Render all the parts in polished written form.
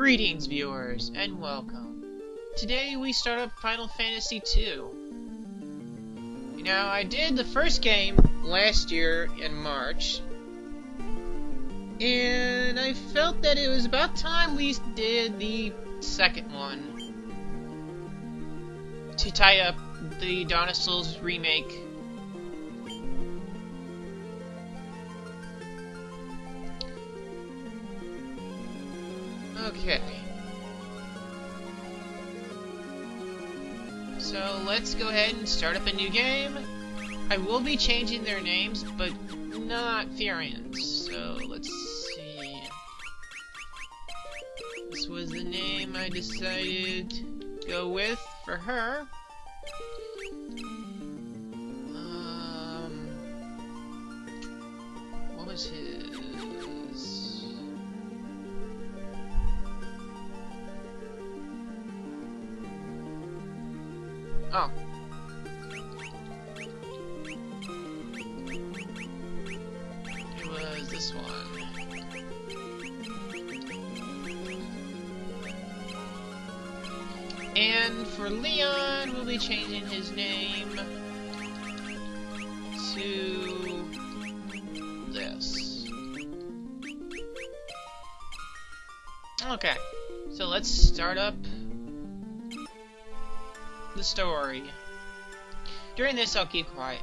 Greetings, viewers, and welcome. Today we start up Final Fantasy II. Now, I did the first game last year in March, and I felt that it was about time we did the second one to tie up the Dawn of Souls remake. Okay. So let's go ahead and start up a new game. I will be changing their names, but not Furians. So let's see. This was the name I decided to go with for her. What was his? Oh. It was this one. And for Leon, we'll be changing his name to this. Okay, so let's start up the story. During this, I'll keep quiet.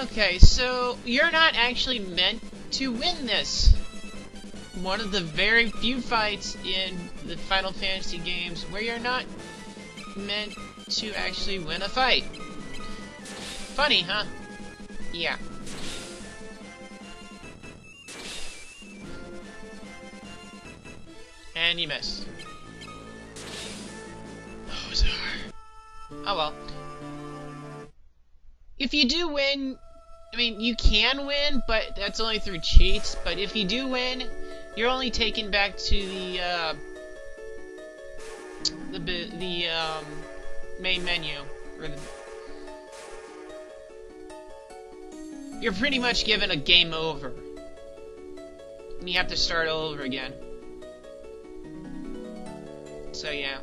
Okay, so you're not actually meant to win this. One of the very few fights in the Final Fantasy games where you're not meant to actually win a fight. Funny, huh? Yeah. And you miss. Oh, it's hard. Oh well. If you do win, I mean, you can win, but that's only through cheats. But if you do win, you're only taken back to the main menu. You're pretty much given a game over, and you have to start all over again. So yeah.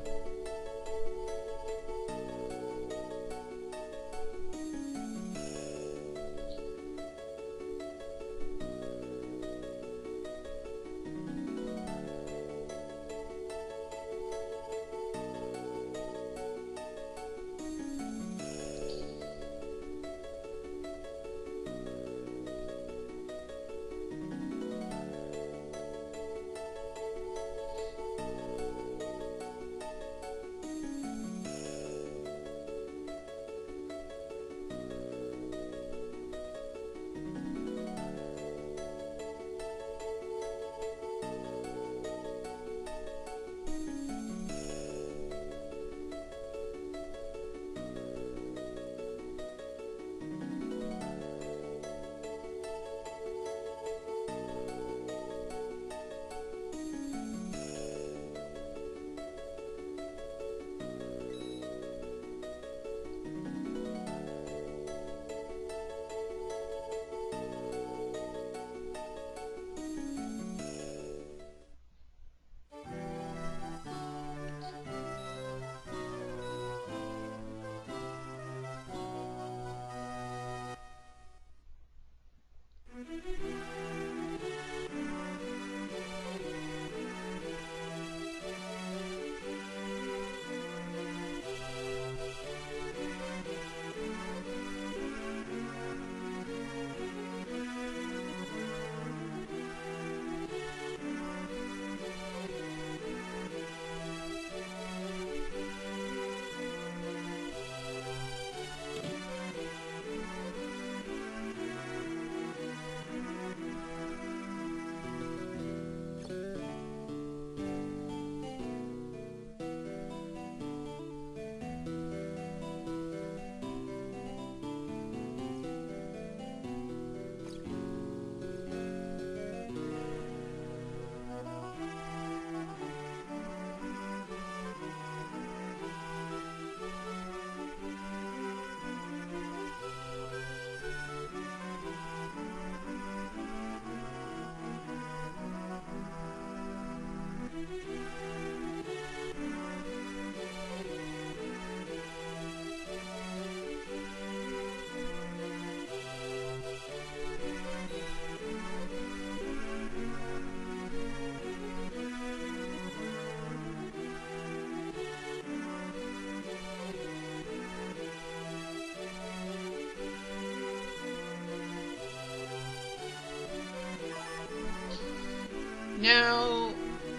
Now,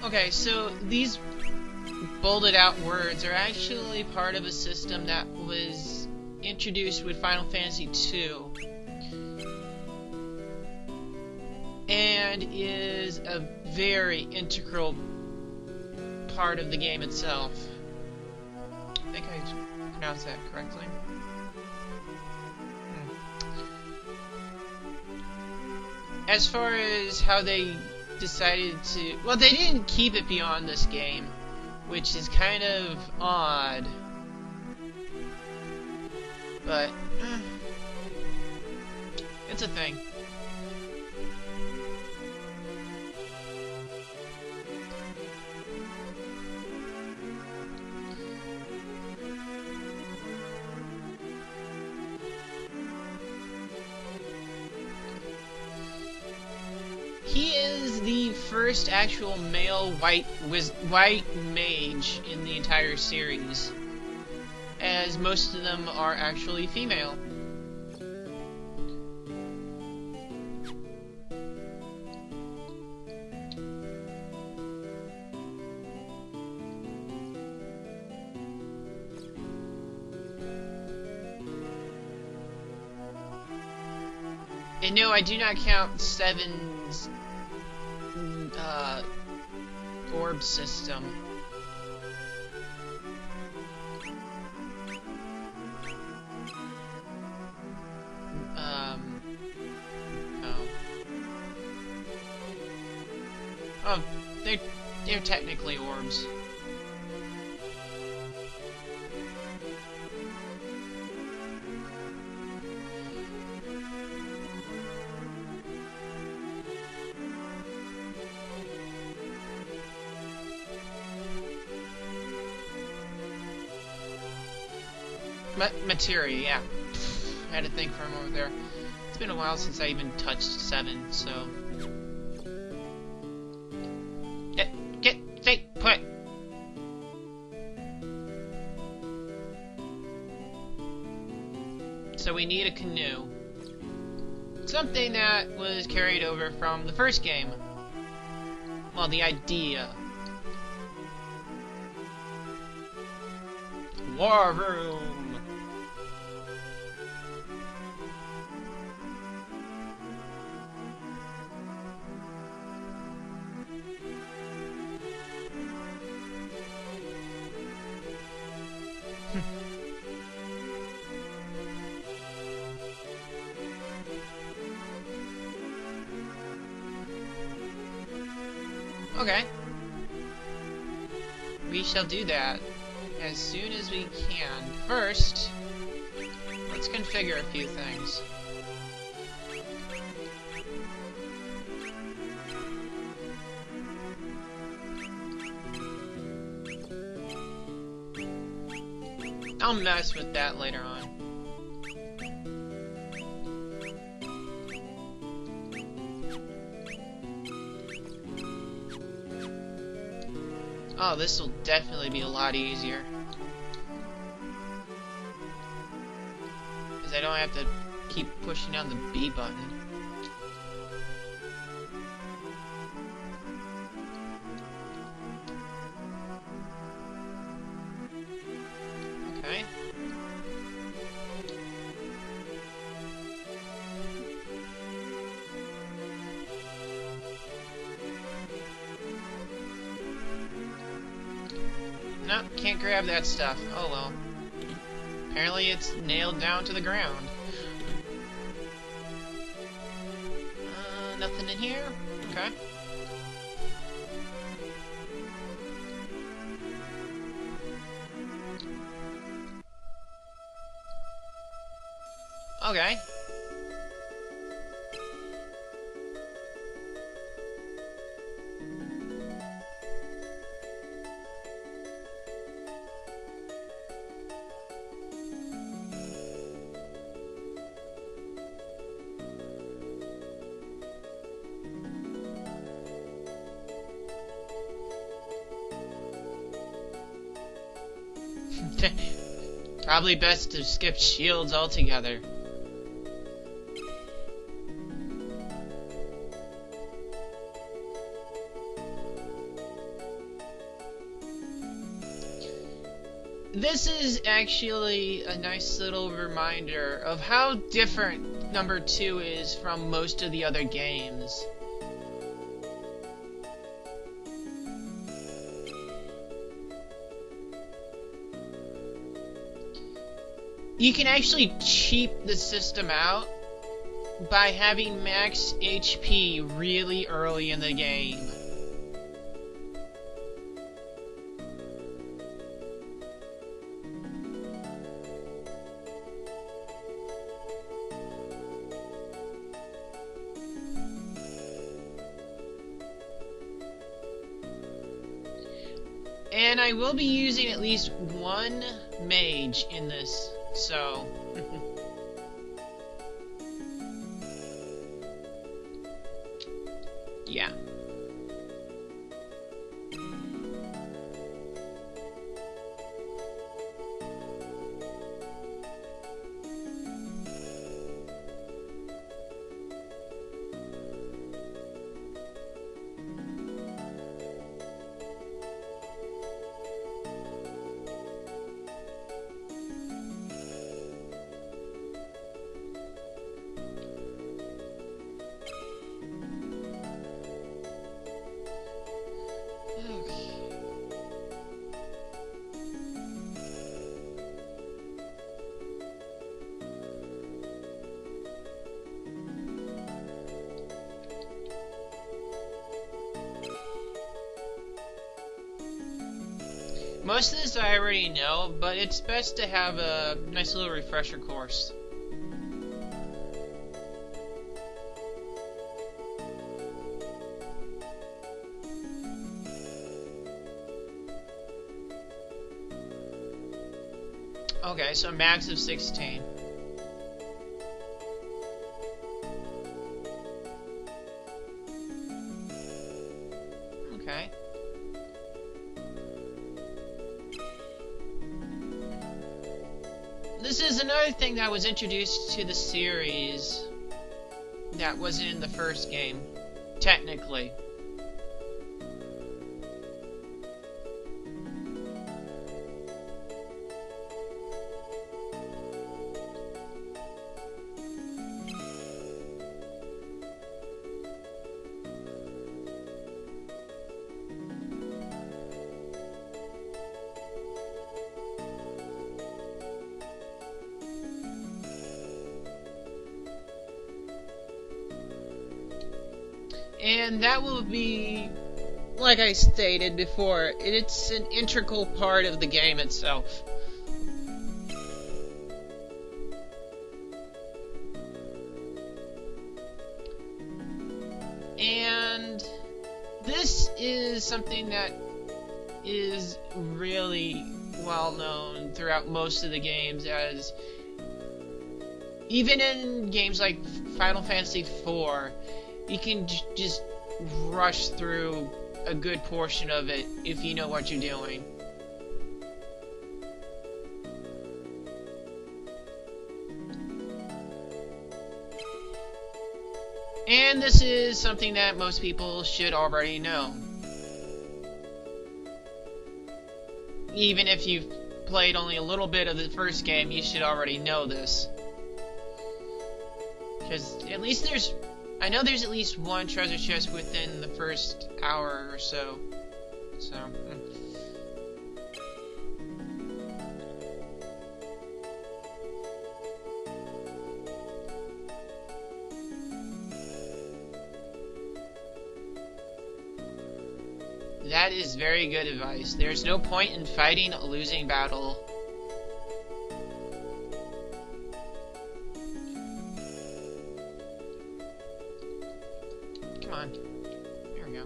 okay, so these bolded out words are actually part of a system that was introduced with Final Fantasy II and is a very integral part of the game itself. I think I pronounced that correctly. As far as how they decided to... Well, they didn't keep it beyond this game, which is kind of odd. But it's a thing. He is the first actual male white mage in the entire series, as most of them are actually female. And no, I do not count Seven's orb system. Oh, they're technically orbs. Materia, yeah. I had to think for a moment there. It's been a while since I even touched 7, so... Stay put! So we need a canoe. Something that was carried over from the first game. Well, the idea. War room! Okay. We shall do that as soon as we can. First, let's configure a few things. I'll mess with that later on. Oh, this will definitely be a lot easier. Because I don't have to keep pushing down the B button. Okay. No, can't grab that stuff. Oh well. Apparently it's nailed down to the ground. Nothing in here? Okay. Okay. Probably best to skip shields altogether. This is actually a nice little reminder of how different number 2 is from most of the other games. You can actually cheap the system out by having max HP really early in the game. And I will be using at least one mage in this, so... yeah. Most of this I already know, but it's best to have a nice little refresher course. Okay, so max of 16. Okay. This is another thing that was introduced to the series that wasn't in the first game, technically. And that will be, like I stated before, it's an integral part of the game itself. And this is something that is really well known throughout most of the games, as even in games like Final Fantasy IV, you can just rush through a good portion of it if you know what you're doing. And this is something that most people should already know. Even if you've played only a little bit of the first game, you should already know this. Because at least I know there's at least one treasure chest within the first hour or so. That is very good advice. There's no point in fighting a losing battle. Come on. There we go.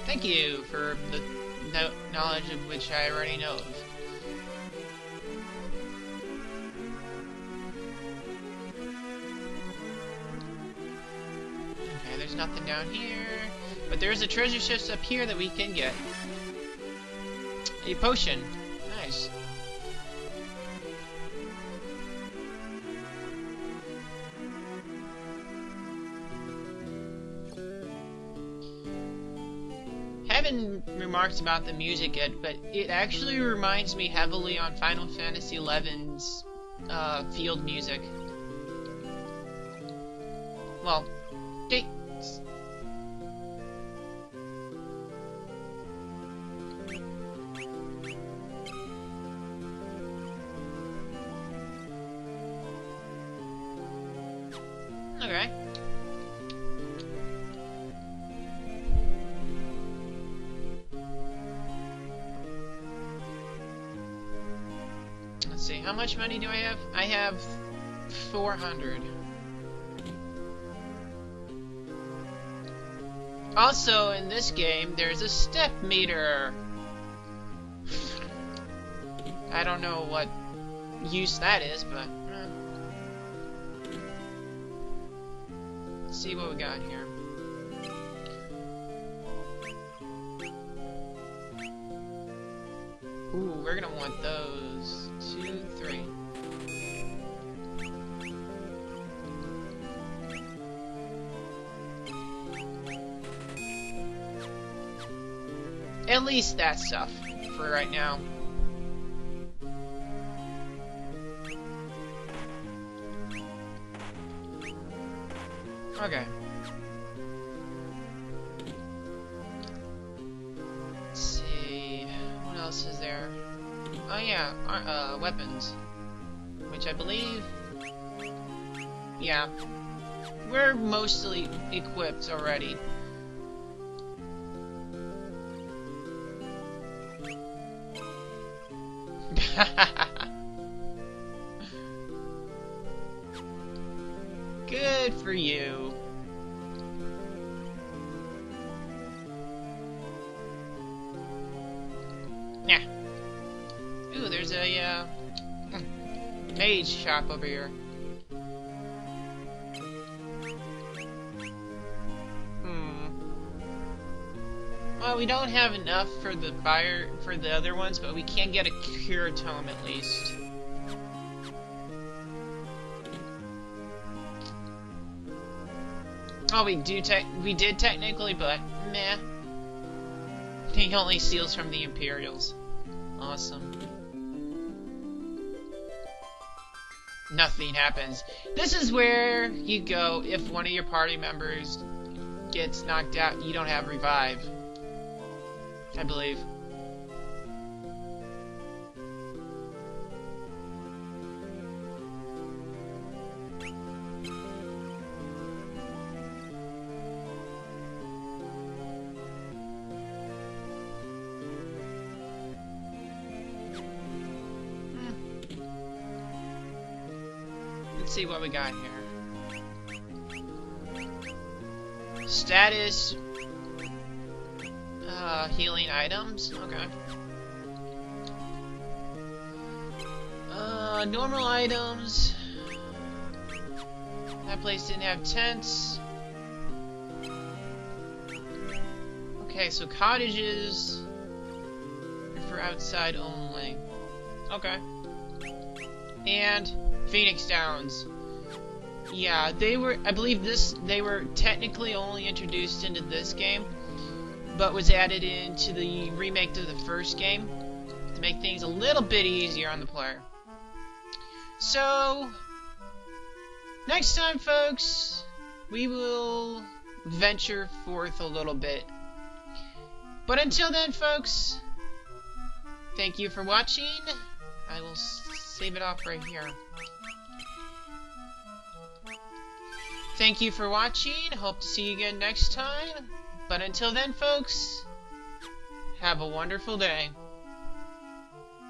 Thank you for the knowledge of which I already know of. Okay, there's nothing down here, but there's a treasure chest up here that we can get. A potion. Nice. even remarked about the music yet, but it actually reminds me heavily on Final Fantasy XI's field music. Well, okay. Okay. Let's see, how much money do I have? I have 400. Also, in this game, there's a step meter. I don't know what use that is, but let's see what we got here. Ooh, we're gonna want those. 2, 3. At least that stuff for right now. Okay. Let's see. What else is there? Oh yeah, weapons. Which I believe... Yeah. We're mostly equipped already. Good for you. Yeah. Ooh, there's a mage shop over here. Well, we don't have enough for the other ones, but we can get a cure tome at least. Oh, we did technically, but meh. He only steals from the Imperials. Awesome. Nothing happens. This is where you go if one of your party members gets knocked out and you don't have revive. I believe. Let's see what we got here. Status. Healing items. Okay. Normal items. That place didn't have tents. Okay, so cottages are for outside only. Okay. And Phoenix Downs. Yeah, I believe they were technically only introduced into this game, but was added into the remake of the first game to make things a little bit easier on the player. So, next time, folks, we will venture forth a little bit. But until then, folks, thank you for watching. I will save it off right here. Thank you for watching. Hope to see you again next time. But until then, folks, have a wonderful day.